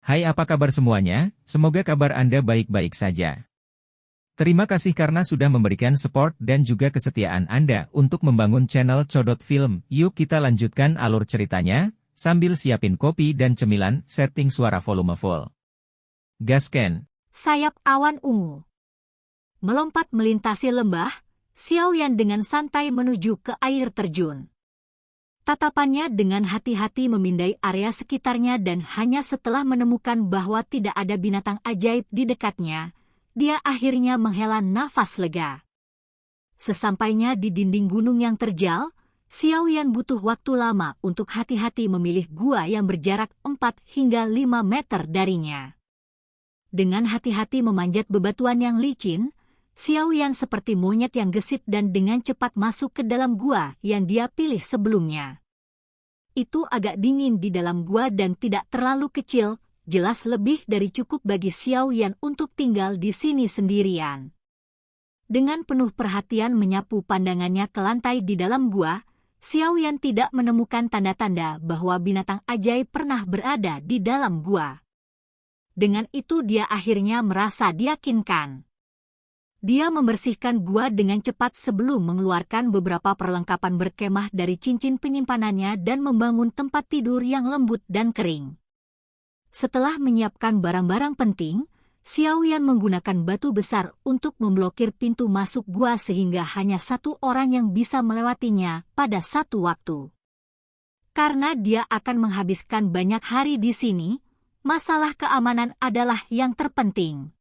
Hai, apa kabar semuanya? Semoga kabar Anda baik-baik saja. Terima kasih karena sudah memberikan support dan juga kesetiaan Anda untuk membangun channel Codot Film. Yuk kita lanjutkan alur ceritanya, sambil siapin kopi dan cemilan, setting suara volume full. Gasken. Sayap awan ungu. Melompat melintasi lembah, Xiaoyan dengan santai menuju ke air terjun. Tatapannya dengan hati-hati memindai area sekitarnya dan hanya setelah menemukan bahwa tidak ada binatang ajaib di dekatnya, dia akhirnya menghela nafas lega. Sesampainya di dinding gunung yang terjal, Xiaoyan butuh waktu lama untuk hati-hati memilih gua yang berjarak 4 hingga 5 meter darinya. Dengan hati-hati memanjat bebatuan yang licin, Xiaoyan seperti monyet yang gesit dan dengan cepat masuk ke dalam gua yang dia pilih sebelumnya. Itu agak dingin di dalam gua dan tidak terlalu kecil, jelas lebih dari cukup bagi Xiaoyan untuk tinggal di sini sendirian. Dengan penuh perhatian menyapu pandangannya ke lantai di dalam gua, Xiaoyan tidak menemukan tanda-tanda bahwa binatang ajaib pernah berada di dalam gua. Dengan itu dia akhirnya merasa diyakinkan. Dia membersihkan gua dengan cepat sebelum mengeluarkan beberapa perlengkapan berkemah dari cincin penyimpanannya dan membangun tempat tidur yang lembut dan kering. Setelah menyiapkan barang-barang penting, Xiaoyan menggunakan batu besar untuk memblokir pintu masuk gua sehingga hanya satu orang yang bisa melewatinya pada satu waktu. Karena dia akan menghabiskan banyak hari di sini, masalah keamanan adalah yang terpenting.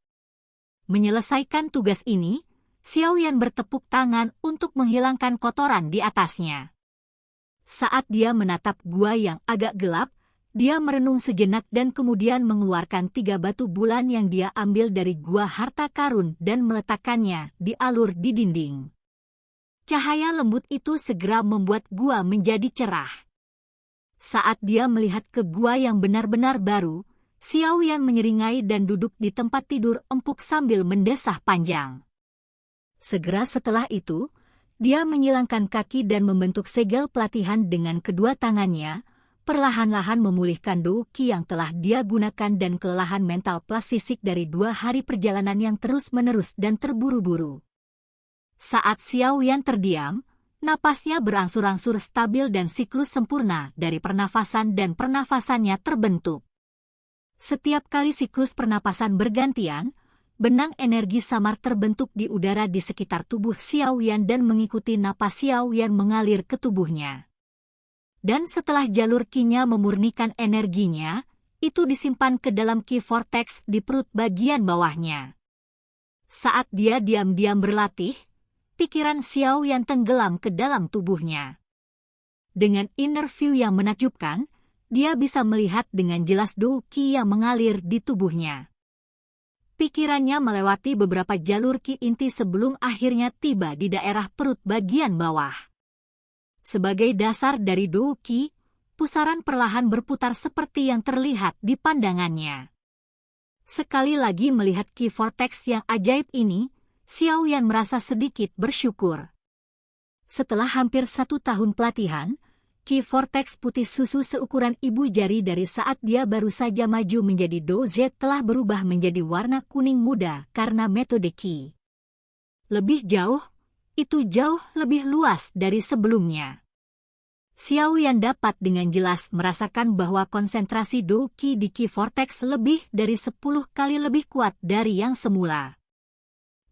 Menyelesaikan tugas ini, Xiaoyan bertepuk tangan untuk menghilangkan kotoran di atasnya. Saat dia menatap gua yang agak gelap, dia merenung sejenak dan kemudian mengeluarkan 3 batu bulan yang dia ambil dari gua harta karun dan meletakkannya di alur di dinding. Cahaya lembut itu segera membuat gua menjadi cerah. Saat dia melihat ke gua yang benar-benar baru, Xiaoyan menyeringai dan duduk di tempat tidur empuk sambil mendesah panjang. Segera setelah itu, dia menyilangkan kaki dan membentuk segel pelatihan dengan kedua tangannya, perlahan-lahan memulihkan Douqi yang telah dia gunakan dan kelelahan mental plus fisik dari 2 hari perjalanan yang terus-menerus dan terburu-buru. Saat Xiaoyan terdiam, napasnya berangsur-angsur stabil dan siklus sempurna dari pernafasan dan pernafasannya terbentuk. Setiap kali siklus pernapasan bergantian, benang energi samar terbentuk di udara di sekitar tubuh Xiaoyan dan mengikuti napas Xiaoyan mengalir ke tubuhnya. Dan setelah jalur Qi-nya memurnikan energinya, itu disimpan ke dalam Qi Vortex di perut bagian bawahnya. Saat dia diam-diam berlatih, pikiran Xiaoyan tenggelam ke dalam tubuhnya. Dengan inner view yang menakjubkan, dia bisa melihat dengan jelas Douqi yang mengalir di tubuhnya. Pikirannya melewati beberapa jalur Qi inti sebelum akhirnya tiba di daerah perut bagian bawah. Sebagai dasar dari Douqi, pusaran perlahan berputar seperti yang terlihat di pandangannya. Sekali lagi melihat Qi Vortex yang ajaib ini, Xiaoyan merasa sedikit bersyukur. Setelah hampir 1 tahun pelatihan, Qi Vortex putih susu seukuran ibu jari dari saat dia baru saja maju menjadi Douze telah berubah menjadi warna kuning muda karena metode Qi. Lebih jauh, itu jauh lebih luas dari sebelumnya. Xiaoyan dapat dengan jelas merasakan bahwa konsentrasi Douqi di Qi Vortex lebih dari 10 kali lebih kuat dari yang semula.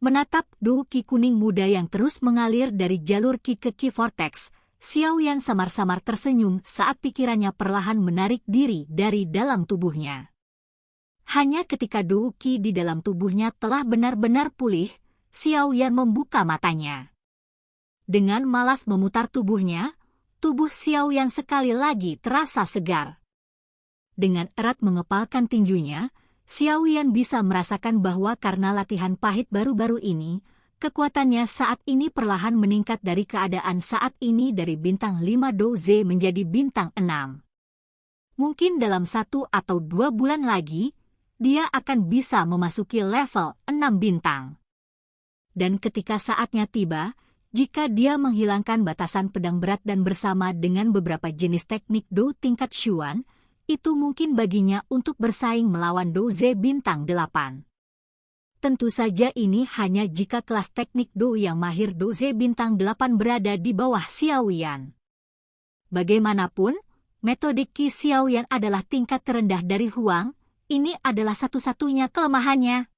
Menatap Douqi kuning muda yang terus mengalir dari jalur Qi ke Qi Vortex, Xiaoyan samar-samar tersenyum saat pikirannya perlahan menarik diri dari dalam tubuhnya. Hanya ketika Douqi di dalam tubuhnya telah benar-benar pulih, Xiaoyan membuka matanya. Dengan malas memutar tubuhnya, tubuh Xiaoyan sekali lagi terasa segar. Dengan erat mengepalkan tinjunya, Xiaoyan bisa merasakan bahwa karena latihan pahit baru-baru ini, kekuatannya saat ini perlahan meningkat dari keadaan saat ini dari bintang 5 Douze menjadi bintang 6. Mungkin dalam 1 atau 2 bulan lagi, dia akan bisa memasuki level 6 bintang. Dan ketika saatnya tiba, jika dia menghilangkan batasan pedang berat dan bersama dengan beberapa jenis teknik Do tingkat Xuan, itu mungkin baginya untuk bersaing melawan Douze bintang 8. Tentu saja ini hanya jika kelas teknik Do yang mahir Douze bintang 8 berada di bawah Xiaoyan. Bagaimanapun, metode Qi Xiaoyan adalah tingkat terendah dari Huang, ini adalah satu-satunya kelemahannya.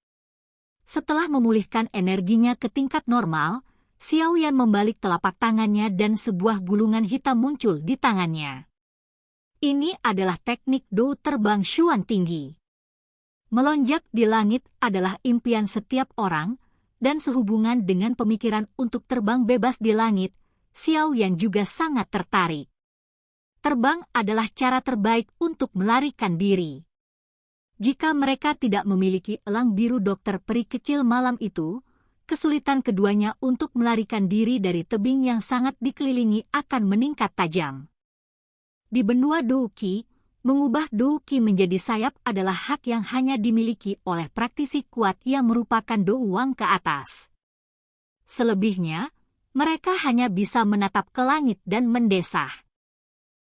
Setelah memulihkan energinya ke tingkat normal, Xiaoyan membalik telapak tangannya dan sebuah gulungan hitam muncul di tangannya. Ini adalah teknik Do terbang Xuan tinggi. Melonjak di langit adalah impian setiap orang, dan sehubungan dengan pemikiran untuk terbang bebas di langit, Xiaoyan juga sangat tertarik. Terbang adalah cara terbaik untuk melarikan diri. Jika mereka tidak memiliki elang biru dokter peri kecil malam itu, kesulitan keduanya untuk melarikan diri dari tebing yang sangat dikelilingi akan meningkat tajam. Di benua Douqi, mengubah Douqi menjadi sayap adalah hak yang hanya dimiliki oleh praktisi kuat yang merupakan Douwang ke atas. Selebihnya, mereka hanya bisa menatap ke langit dan mendesah.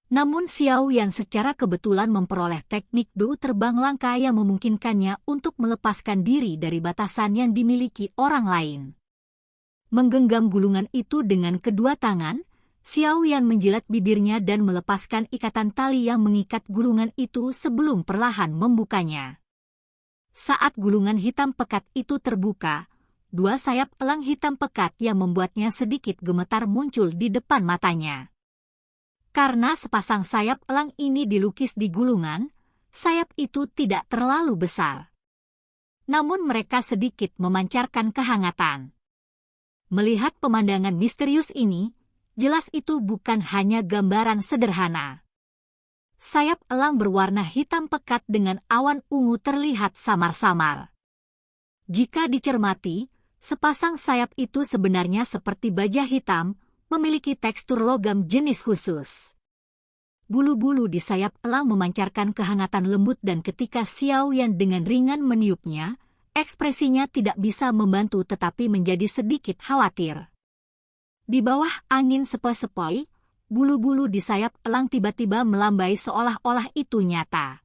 Namun Xiaoyan secara kebetulan memperoleh teknik Do terbang langka yang memungkinkannya untuk melepaskan diri dari batasan yang dimiliki orang lain. Menggenggam gulungan itu dengan kedua tangan, Xiaoyan menjilat bibirnya dan melepaskan ikatan tali yang mengikat gulungan itu sebelum perlahan membukanya. Saat gulungan hitam pekat itu terbuka, dua sayap elang hitam pekat yang membuatnya sedikit gemetar muncul di depan matanya. Karena sepasang sayap elang ini dilukis di gulungan, sayap itu tidak terlalu besar. Namun mereka sedikit memancarkan kehangatan. Melihat pemandangan misterius ini, jelas itu bukan hanya gambaran sederhana. Sayap elang berwarna hitam pekat dengan awan ungu terlihat samar-samar. Jika dicermati, sepasang sayap itu sebenarnya seperti baja hitam, memiliki tekstur logam jenis khusus. Bulu-bulu di sayap elang memancarkan kehangatan lembut dan ketika Xiaoyan dengan ringan meniupnya, ekspresinya tidak bisa membantu tetapi menjadi sedikit khawatir. Di bawah angin sepoi-sepoi, bulu-bulu di sayap elang tiba-tiba melambai seolah-olah itu nyata.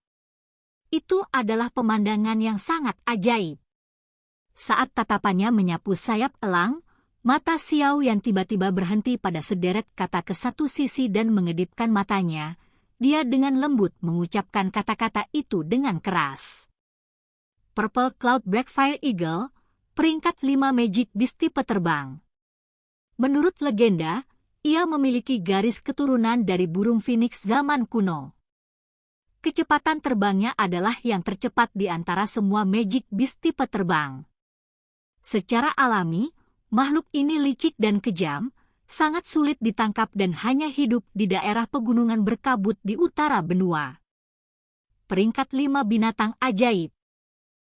Itu adalah pemandangan yang sangat ajaib. Saat tatapannya menyapu sayap elang, mata Xiaoyan tiba-tiba berhenti pada sederet kata ke satu sisi dan mengedipkan matanya. Dia dengan lembut mengucapkan kata-kata itu dengan keras. Purple Cloud Blackfire Eagle, peringkat 5 Magic Beast tipe terbang. Menurut legenda, ia memiliki garis keturunan dari burung phoenix zaman kuno. Kecepatan terbangnya adalah yang tercepat di antara semua Magic Beast tipe terbang. Secara alami, makhluk ini licik dan kejam, sangat sulit ditangkap dan hanya hidup di daerah pegunungan berkabut di utara benua. Peringkat 5 binatang ajaib.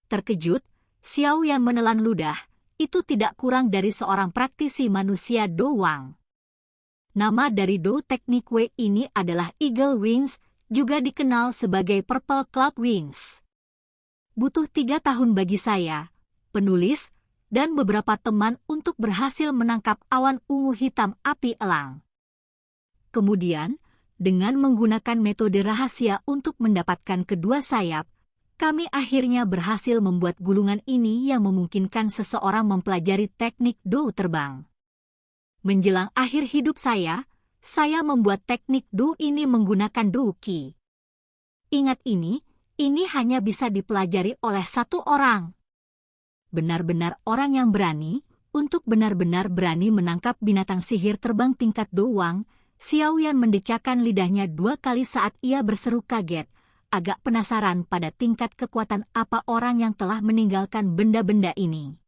Terkejut, Xiaoyan menelan ludah, itu tidak kurang dari seorang praktisi manusia Douwang. Nama dari Do teknik W ini adalah Eagle Wings, juga dikenal sebagai Purple Cloud Wings. Butuh 3 tahun bagi saya, penulis, dan beberapa teman untuk berhasil menangkap awan ungu hitam api elang. Kemudian, dengan menggunakan metode rahasia untuk mendapatkan kedua sayap, kami akhirnya berhasil membuat gulungan ini yang memungkinkan seseorang mempelajari teknik Do terbang. Menjelang akhir hidup saya membuat teknik Do ini menggunakan Douqi. Ingat ini hanya bisa dipelajari oleh satu orang. Benar-benar orang yang berani, untuk benar-benar berani menangkap binatang sihir terbang tingkat Douwang, Xiaoyan mendecakkan lidahnya 2 kali saat ia berseru kaget, agak penasaran pada tingkat kekuatan apa orang yang telah meninggalkan benda-benda ini.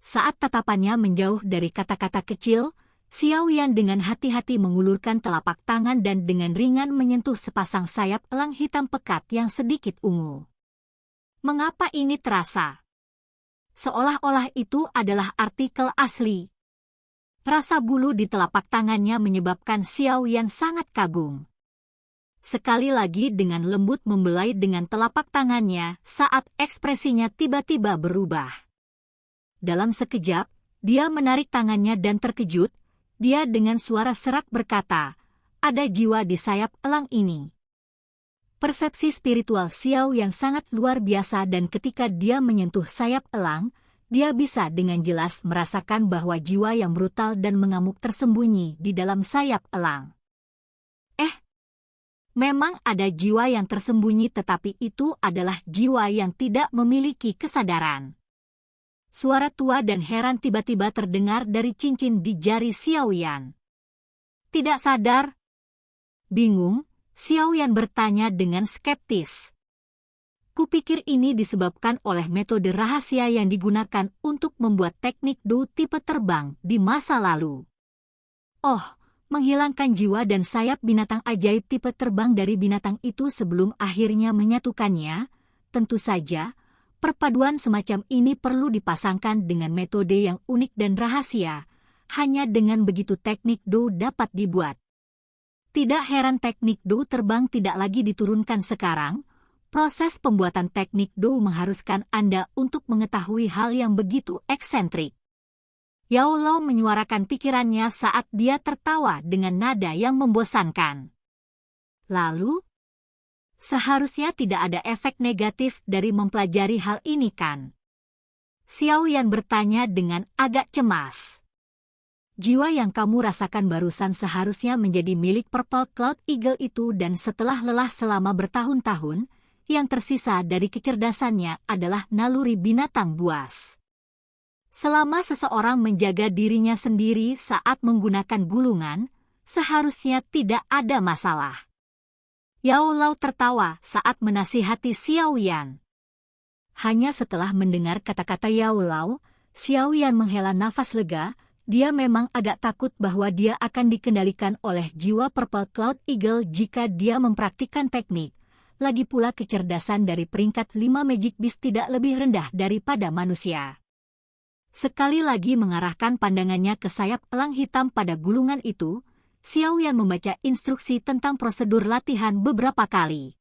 Saat tatapannya menjauh dari kata-kata kecil, Xiaoyan dengan hati-hati mengulurkan telapak tangan dan dengan ringan menyentuh sepasang sayap elang hitam pekat yang sedikit ungu. Mengapa ini terasa? Seolah-olah itu adalah artikel asli. Rasa bulu di telapak tangannya menyebabkan Xiaoyan sangat kagum. Sekali lagi dengan lembut membelai dengan telapak tangannya saat ekspresinya tiba-tiba berubah. Dalam sekejap, dia menarik tangannya dan terkejut, dia dengan suara serak berkata, ada jiwa di sayap elang ini. Persepsi spiritual Xiao yang sangat luar biasa dan ketika dia menyentuh sayap elang, dia bisa dengan jelas merasakan bahwa jiwa yang brutal dan mengamuk tersembunyi di dalam sayap elang. Memang ada jiwa yang tersembunyi tetapi itu adalah jiwa yang tidak memiliki kesadaran. Suara tua dan heran tiba-tiba terdengar dari cincin di jari Xiaoyan. Tidak sadar? Bingung, Xiaoyan bertanya dengan skeptis. Kupikir ini disebabkan oleh metode rahasia yang digunakan untuk membuat teknik Do tipe terbang di masa lalu. Oh, menghilangkan jiwa dan sayap binatang ajaib tipe terbang dari binatang itu sebelum akhirnya menyatukannya, tentu saja, perpaduan semacam ini perlu dipasangkan dengan metode yang unik dan rahasia, hanya dengan begitu teknik Do dapat dibuat. Tidak heran teknik Do terbang tidak lagi diturunkan sekarang, proses pembuatan teknik Do mengharuskan Anda untuk mengetahui hal yang begitu eksentrik. Yao Lao menyuarakan pikirannya saat dia tertawa dengan nada yang membosankan. Lalu, seharusnya tidak ada efek negatif dari mempelajari hal ini kan? Xiaoyan bertanya dengan agak cemas. Jiwa yang kamu rasakan barusan seharusnya menjadi milik Purple Cloud Eagle itu dan setelah lelah selama bertahun-tahun, yang tersisa dari kecerdasannya adalah naluri binatang buas. Selama seseorang menjaga dirinya sendiri saat menggunakan gulungan, seharusnya tidak ada masalah. Yao Lao tertawa saat menasihati Xiaoyan. Hanya setelah mendengar kata-kata Yao Lao, Xiaoyan menghela nafas lega, dia memang agak takut bahwa dia akan dikendalikan oleh jiwa Purple Cloud Eagle jika dia mempraktikkan teknik. Lagi pula kecerdasan dari peringkat 5 Magic Beast tidak lebih rendah daripada manusia. Sekali lagi mengarahkan pandangannya ke sayap elang hitam pada gulungan itu, Xiaoyan membaca instruksi tentang prosedur latihan beberapa kali.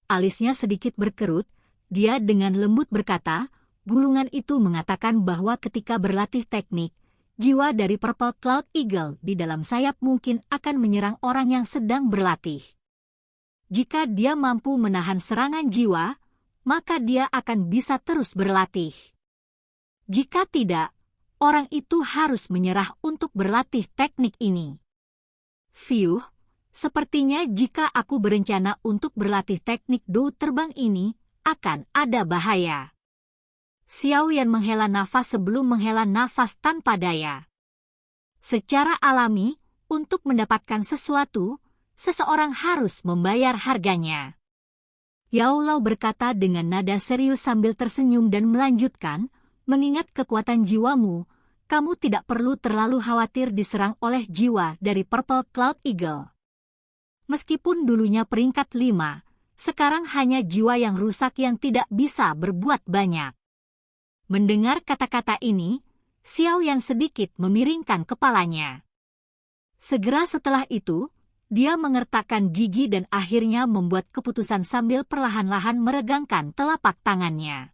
Alisnya sedikit berkerut, dia dengan lembut berkata, gulungan itu mengatakan bahwa ketika berlatih teknik, jiwa dari Purple Cloud Eagle di dalam sayap mungkin akan menyerang orang yang sedang berlatih. Jika dia mampu menahan serangan jiwa, maka dia akan bisa terus berlatih. Jika tidak, orang itu harus menyerah untuk berlatih teknik ini. Fiuh, sepertinya jika aku berencana untuk berlatih teknik Do terbang ini, akan ada bahaya. Xiaoyan menghela nafas sebelum menghela nafas tanpa daya. Secara alami, untuk mendapatkan sesuatu, seseorang harus membayar harganya. Yao Lao berkata dengan nada serius sambil tersenyum dan melanjutkan, mengingat kekuatan jiwamu, kamu tidak perlu terlalu khawatir diserang oleh jiwa dari Purple Cloud Eagle. Meskipun dulunya peringkat 5, sekarang hanya jiwa yang rusak yang tidak bisa berbuat banyak. Mendengar kata-kata ini, Xiaoyan sedikit memiringkan kepalanya. Segera setelah itu, dia mengertakkan gigi dan akhirnya membuat keputusan sambil perlahan-lahan meregangkan telapak tangannya.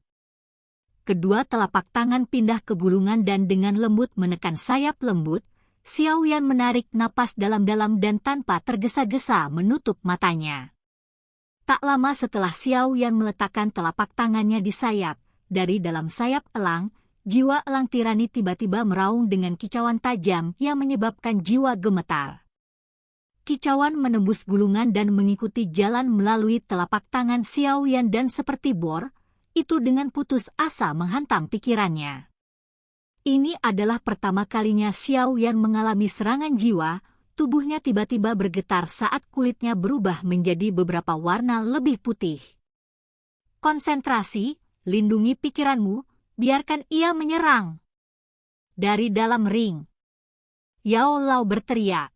Kedua telapak tangan pindah ke gulungan dan dengan lembut menekan sayap lembut, Xiaoyan menarik napas dalam-dalam dan tanpa tergesa-gesa menutup matanya. Tak lama setelah Xiaoyan meletakkan telapak tangannya di sayap, dari dalam sayap elang, jiwa elang tirani tiba-tiba meraung dengan kicauan tajam yang menyebabkan jiwa gemetar. Kicauan menembus gulungan dan mengikuti jalan melalui telapak tangan Xiaoyan dan seperti bor, itu dengan putus asa menghantam pikirannya. Ini adalah pertama kalinya Xiaoyan mengalami serangan jiwa, tubuhnya tiba-tiba bergetar saat kulitnya berubah menjadi beberapa warna lebih putih. Konsentrasi, lindungi pikiranmu, biarkan ia menyerang. Dari dalam ring, Yao Lao berteriak.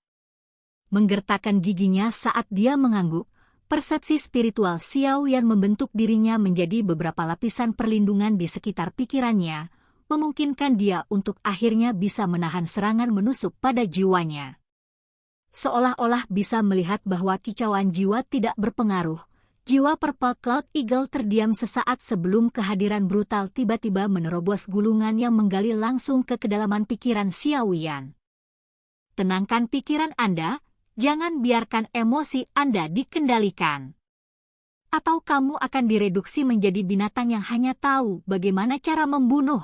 Menggertakkan giginya saat dia mengangguk, persepsi spiritual Xiaoyan membentuk dirinya menjadi beberapa lapisan perlindungan di sekitar pikirannya, memungkinkan dia untuk akhirnya bisa menahan serangan menusuk pada jiwanya. Seolah-olah bisa melihat bahwa kicauan jiwa tidak berpengaruh, jiwa Purple Cloud Eagle terdiam sesaat sebelum kehadiran brutal tiba-tiba menerobos gulungan yang menggali langsung ke kedalaman pikiran Xiaoyan. Tenangkan pikiran Anda, jangan biarkan emosi Anda dikendalikan. Atau kamu akan direduksi menjadi binatang yang hanya tahu bagaimana cara membunuh?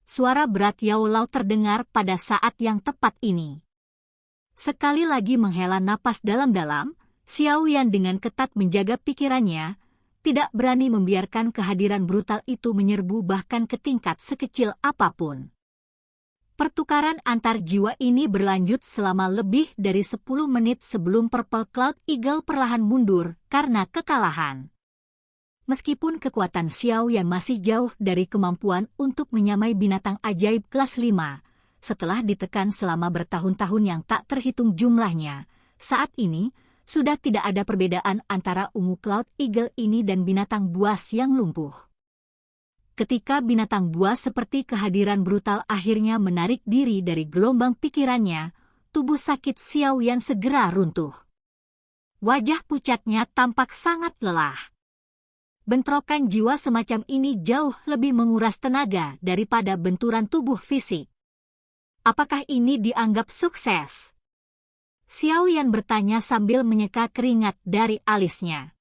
Suara berat Yao Lao terdengar pada saat yang tepat ini. Sekali lagi menghela napas dalam-dalam, Xiao Yan dengan ketat menjaga pikirannya, tidak berani membiarkan kehadiran brutal itu menyerbu bahkan ke tingkat sekecil apapun. Pertukaran antar jiwa ini berlanjut selama lebih dari 10 menit sebelum Purple Cloud Eagle perlahan mundur karena kekalahan. Meskipun kekuatan Xiao Yan masih jauh dari kemampuan untuk menyamai binatang ajaib kelas 5, setelah ditekan selama bertahun-tahun yang tak terhitung jumlahnya, saat ini sudah tidak ada perbedaan antara ungu Cloud Eagle ini dan binatang buas yang lumpuh. Ketika binatang buas seperti kehadiran brutal akhirnya menarik diri dari gelombang pikirannya, tubuh sakit Xiao Yan segera runtuh. Wajah pucatnya tampak sangat lelah. Bentrokan jiwa semacam ini jauh lebih menguras tenaga daripada benturan tubuh fisik. Apakah ini dianggap sukses? Xiao Yan bertanya sambil menyeka keringat dari alisnya.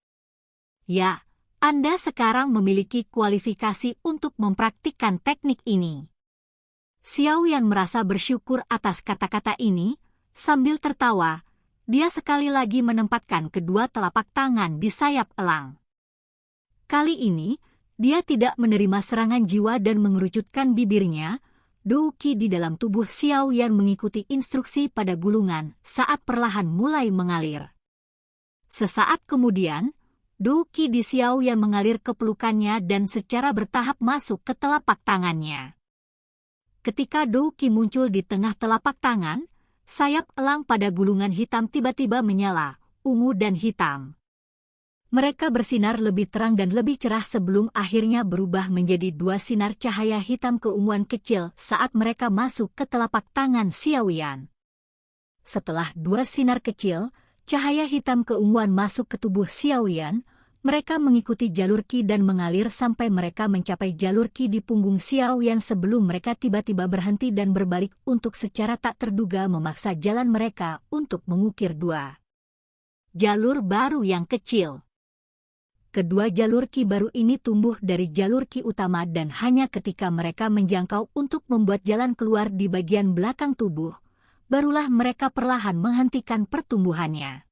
Ya. Anda sekarang memiliki kualifikasi untuk mempraktikkan teknik ini. Xiao Yan merasa bersyukur atas kata-kata ini, sambil tertawa, dia sekali lagi menempatkan kedua telapak tangan di sayap elang. Kali ini, dia tidak menerima serangan jiwa dan mengerucutkan bibirnya. Dou Qi di dalam tubuh Xiao Yan mengikuti instruksi pada gulungan saat perlahan mulai mengalir. Sesaat kemudian, Dou Qi di Xiao Yan mengalir ke pelukannya dan secara bertahap masuk ke telapak tangannya. Ketika Dou Qi muncul di tengah telapak tangan, sayap elang pada gulungan hitam tiba-tiba menyala, ungu dan hitam. Mereka bersinar lebih terang dan lebih cerah sebelum akhirnya berubah menjadi dua sinar cahaya hitam keunguan kecil saat mereka masuk ke telapak tangan Xiao Yan. Setelah dua sinar kecil, cahaya hitam keunguan masuk ke tubuh Xiao Yan, mereka mengikuti jalur Qi dan mengalir sampai mereka mencapai jalur Qi di punggung Xiao Yan sebelum mereka tiba-tiba berhenti dan berbalik untuk secara tak terduga memaksa jalan mereka untuk mengukir dua jalur baru yang kecil. Kedua jalur Qi baru ini tumbuh dari jalur Qi utama dan hanya ketika mereka menjangkau untuk membuat jalan keluar di bagian belakang tubuh, barulah mereka perlahan menghentikan pertumbuhannya.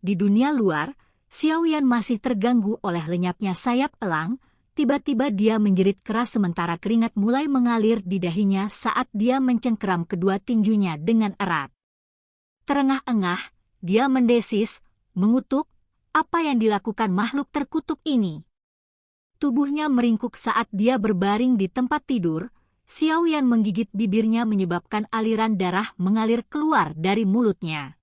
Di dunia luar, Xiao Yan masih terganggu oleh lenyapnya sayap elang, tiba-tiba dia menjerit keras sementara keringat mulai mengalir di dahinya saat dia mencengkeram kedua tinjunya dengan erat. Terengah-engah, dia mendesis, mengutuk, apa yang dilakukan makhluk terkutuk ini? Tubuhnya meringkuk saat dia berbaring di tempat tidur. Xiao Yan menggigit bibirnya menyebabkan aliran darah mengalir keluar dari mulutnya.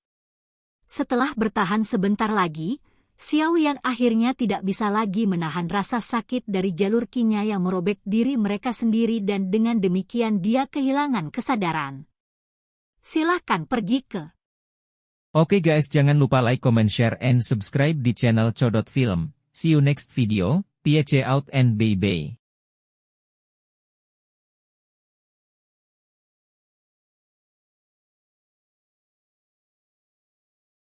Setelah bertahan sebentar lagi, Xiao Yan akhirnya tidak bisa lagi menahan rasa sakit dari jalur Qi-nya yang merobek diri mereka sendiri dan dengan demikian dia kehilangan kesadaran. Silahkan pergi ke. Oke guys, jangan lupa like, comment, share, and subscribe di channel Codot Film. See you next video, peace out and bye-bye.